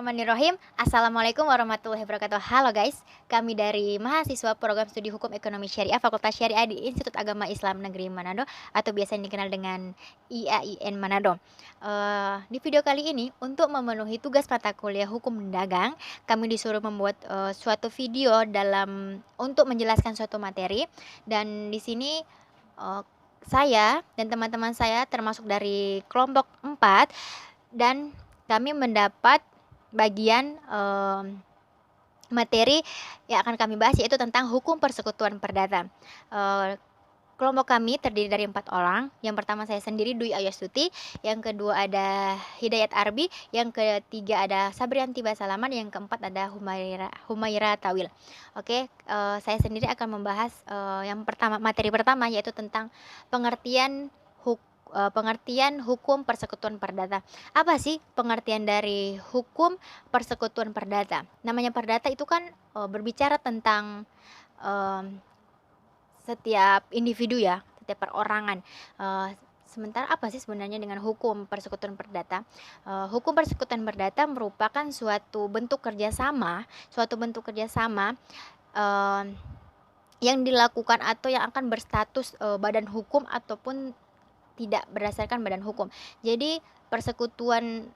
Bismillahirrahmanirrahim. Assalamualaikum warahmatullahi wabarakatuh. Halo guys, kami dari mahasiswa program studi hukum ekonomi syariah Fakultas Syariah di Institut Agama Islam Negeri Manado atau biasa dikenal dengan IAIN Manado. Di video kali ini untuk memenuhi tugas mata kuliah hukum dagang, kami disuruh membuat suatu video untuk menjelaskan suatu materi dan di sini eh, saya dan teman-teman saya termasuk dari kelompok 4 dan kami mendapat bagian materi yang akan kami bahas yaitu tentang hukum persekutuan perdata. Kelompok kami terdiri dari 4 orang. Yang pertama saya sendiri Dwi Ayastuti, yang kedua ada Hidayat Arbi, yang ketiga ada Sabrianti Basalaman, yang keempat ada Humaira Tawil. Oke, saya sendiri akan membahas materi pertama yaitu tentang pengertian hukum persekutuan perdata. Apa sih pengertian dari hukum persekutuan perdata? Namanya perdata itu kan berbicara tentang setiap individu ya, setiap perorangan. Sementara apa sih sebenarnya dengan hukum persekutuan perdata? Hukum persekutuan perdata merupakan suatu bentuk kerjasama yang dilakukan atau yang akan berstatus badan hukum ataupun tidak berdasarkan badan hukum. Jadi persekutuan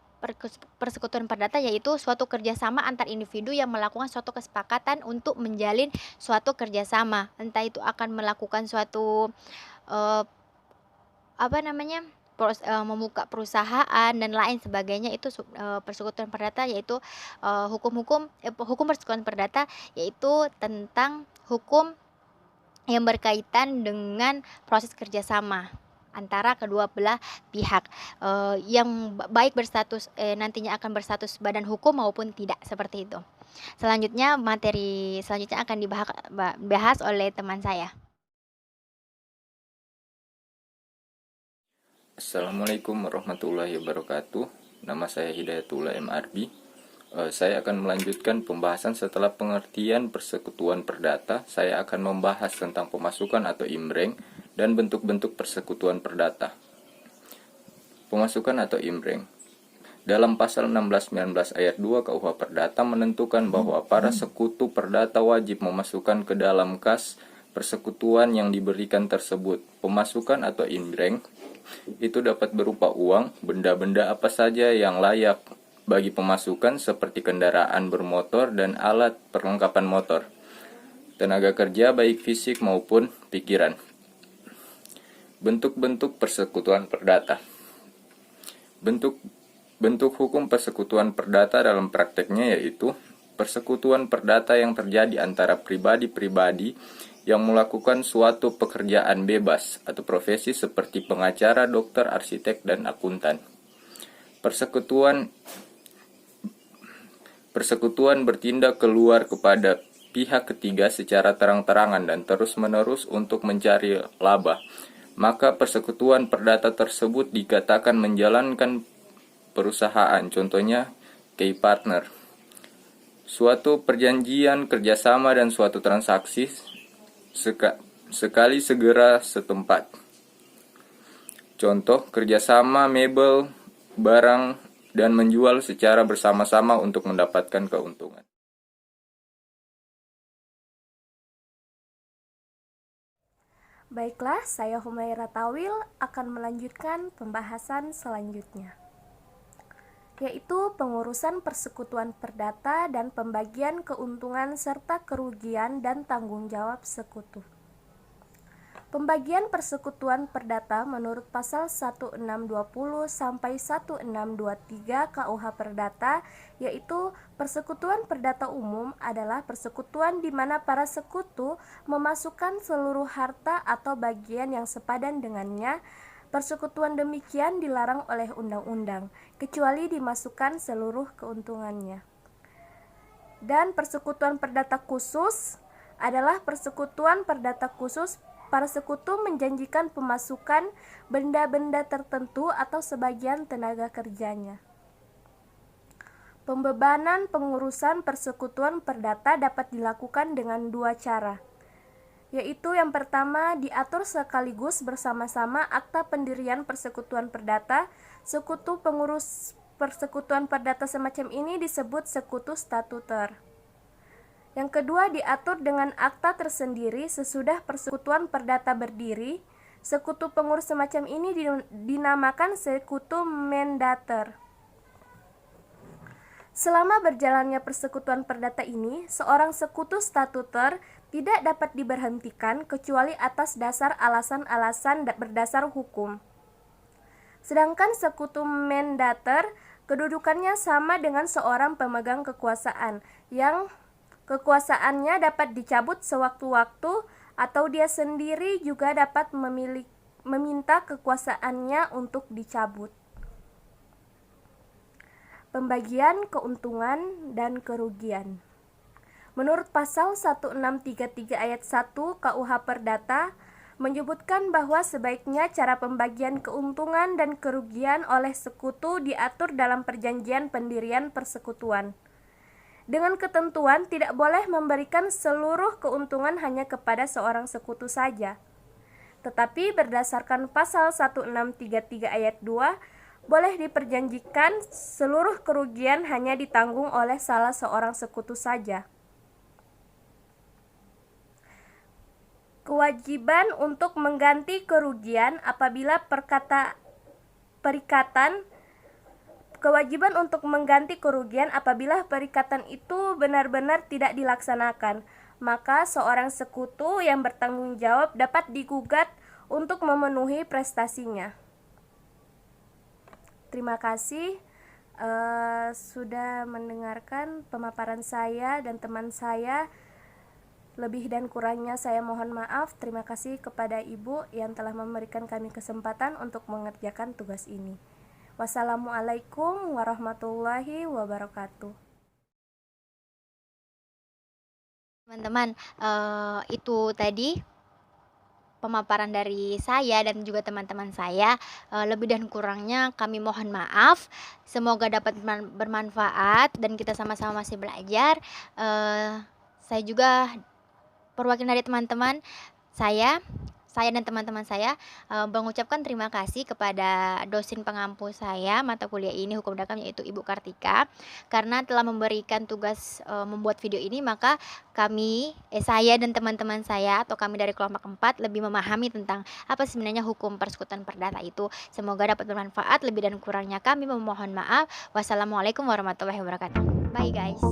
perdata yaitu suatu kerjasama antar individu yang melakukan suatu kesepakatan untuk menjalin suatu kerjasama, entah itu akan melakukan suatu membuka perusahaan dan lain sebagainya. Itu persekutuan perdata yaitu hukum persekutuan perdata yaitu tentang hukum yang berkaitan dengan proses kerjasama antara kedua belah pihak yang baik berstatus nantinya akan berstatus badan hukum maupun tidak, seperti itu. Materi selanjutnya akan dibahas oleh teman saya. Assalamualaikum warahmatullahi wabarakatuh. Nama saya Hidayatullah MRB. Saya akan melanjutkan pembahasan setelah pengertian persekutuan perdata. Saya akan membahas tentang pemasukan atau imbreng dan bentuk-bentuk persekutuan perdata. Pemasukan atau imbreng. Dalam pasal 16-19 ayat 2 KUH Perdata menentukan bahwa para sekutu perdata wajib memasukkan ke dalam kas persekutuan yang diberikan tersebut. Pemasukan atau imbreng itu dapat berupa uang, benda-benda apa saja yang layak bagi pemasukan seperti kendaraan bermotor dan alat perlengkapan motor, tenaga kerja baik fisik maupun pikiran. Bentuk-bentuk persekutuan perdata. Bentuk hukum persekutuan perdata dalam prakteknya yaitu persekutuan perdata yang terjadi antara pribadi-pribadi yang melakukan suatu pekerjaan bebas atau profesi seperti pengacara, dokter, arsitek, dan akuntan. Persekutuan bertindak keluar kepada pihak ketiga secara terang-terangan dan terus-menerus untuk mencari laba. Maka persekutuan perdata tersebut dikatakan menjalankan perusahaan, contohnya key partner. Suatu perjanjian kerjasama dan suatu transaksi sekali segera setempat. Contoh, kerjasama mebel, barang, dan menjual secara bersama-sama untuk mendapatkan keuntungan. Baiklah, saya Humaira Tawil akan melanjutkan pembahasan selanjutnya, yaitu pengurusan persekutuan perdata dan pembagian keuntungan serta kerugian dan tanggung jawab sekutu. Pembagian persekutuan perdata menurut pasal 1620 sampai 1623 KUH Perdata, yaitu persekutuan perdata umum adalah persekutuan di mana para sekutu memasukkan seluruh harta atau bagian yang sepadan dengannya. Persekutuan demikian dilarang oleh undang-undang, kecuali dimasukkan seluruh keuntungannya. Dan persekutuan perdata khusus adalah persekutuan perdata khusus. Para sekutu menjanjikan pemasukan benda-benda tertentu atau sebagian tenaga kerjanya. Pembebanan pengurusan persekutuan perdata dapat dilakukan dengan 2 cara, yaitu yang pertama diatur sekaligus bersama-sama akta pendirian persekutuan perdata. Sekutu pengurus persekutuan perdata semacam ini disebut sekutu statuter. Yang kedua, diatur dengan akta tersendiri sesudah persekutuan perdata berdiri. Sekutu pengurus semacam ini dinamakan sekutu mandater. Selama berjalannya persekutuan perdata ini, seorang sekutu statuter tidak dapat diberhentikan kecuali atas dasar alasan-alasan berdasar hukum. Sedangkan sekutu mandater kedudukannya sama dengan seorang pemegang kekuasaan yang kekuasaannya dapat dicabut sewaktu-waktu atau dia sendiri juga dapat meminta kekuasaannya untuk dicabut. Pembagian keuntungan dan kerugian. Menurut pasal 1633 ayat 1 KUH Perdata menyebutkan bahwa sebaiknya cara pembagian keuntungan dan kerugian oleh sekutu diatur dalam perjanjian pendirian persekutuan. Dengan ketentuan tidak boleh memberikan seluruh keuntungan hanya kepada seorang sekutu saja. Tetapi berdasarkan pasal 1633 ayat 2, boleh diperjanjikan seluruh kerugian hanya ditanggung oleh salah seorang sekutu saja. Kewajiban untuk mengganti kerugian apabila perikatan itu benar-benar tidak dilaksanakan, maka seorang sekutu yang bertanggung jawab dapat digugat untuk memenuhi prestasinya. Terima kasih sudah mendengarkan pemaparan saya dan teman saya. Lebih dan kurangnya saya mohon maaf. Terima kasih kepada Ibu yang telah memberikan kami kesempatan untuk mengerjakan tugas ini. Wassalamualaikum warahmatullahi wabarakatuh. Teman-teman, itu tadi pemaparan dari saya dan juga teman-teman saya. Lebih dan kurangnya kami mohon maaf. Semoga dapat bermanfaat dan kita sama-sama masih belajar. Saya juga perwakilan dari teman-teman saya dan teman-teman saya mengucapkan terima kasih kepada dosen pengampu saya mata kuliah ini Hukum Dakam, yaitu Ibu Kartika, karena telah memberikan tugas membuat video ini. Maka saya dan teman-teman saya atau kami dari kelompok 4 lebih memahami tentang apa sebenarnya hukum persekutuan perdata itu. Semoga dapat bermanfaat. Lebih dan kurangnya kami memohon maaf. Wassalamualaikum warahmatullahi wabarakatuh. Bye guys.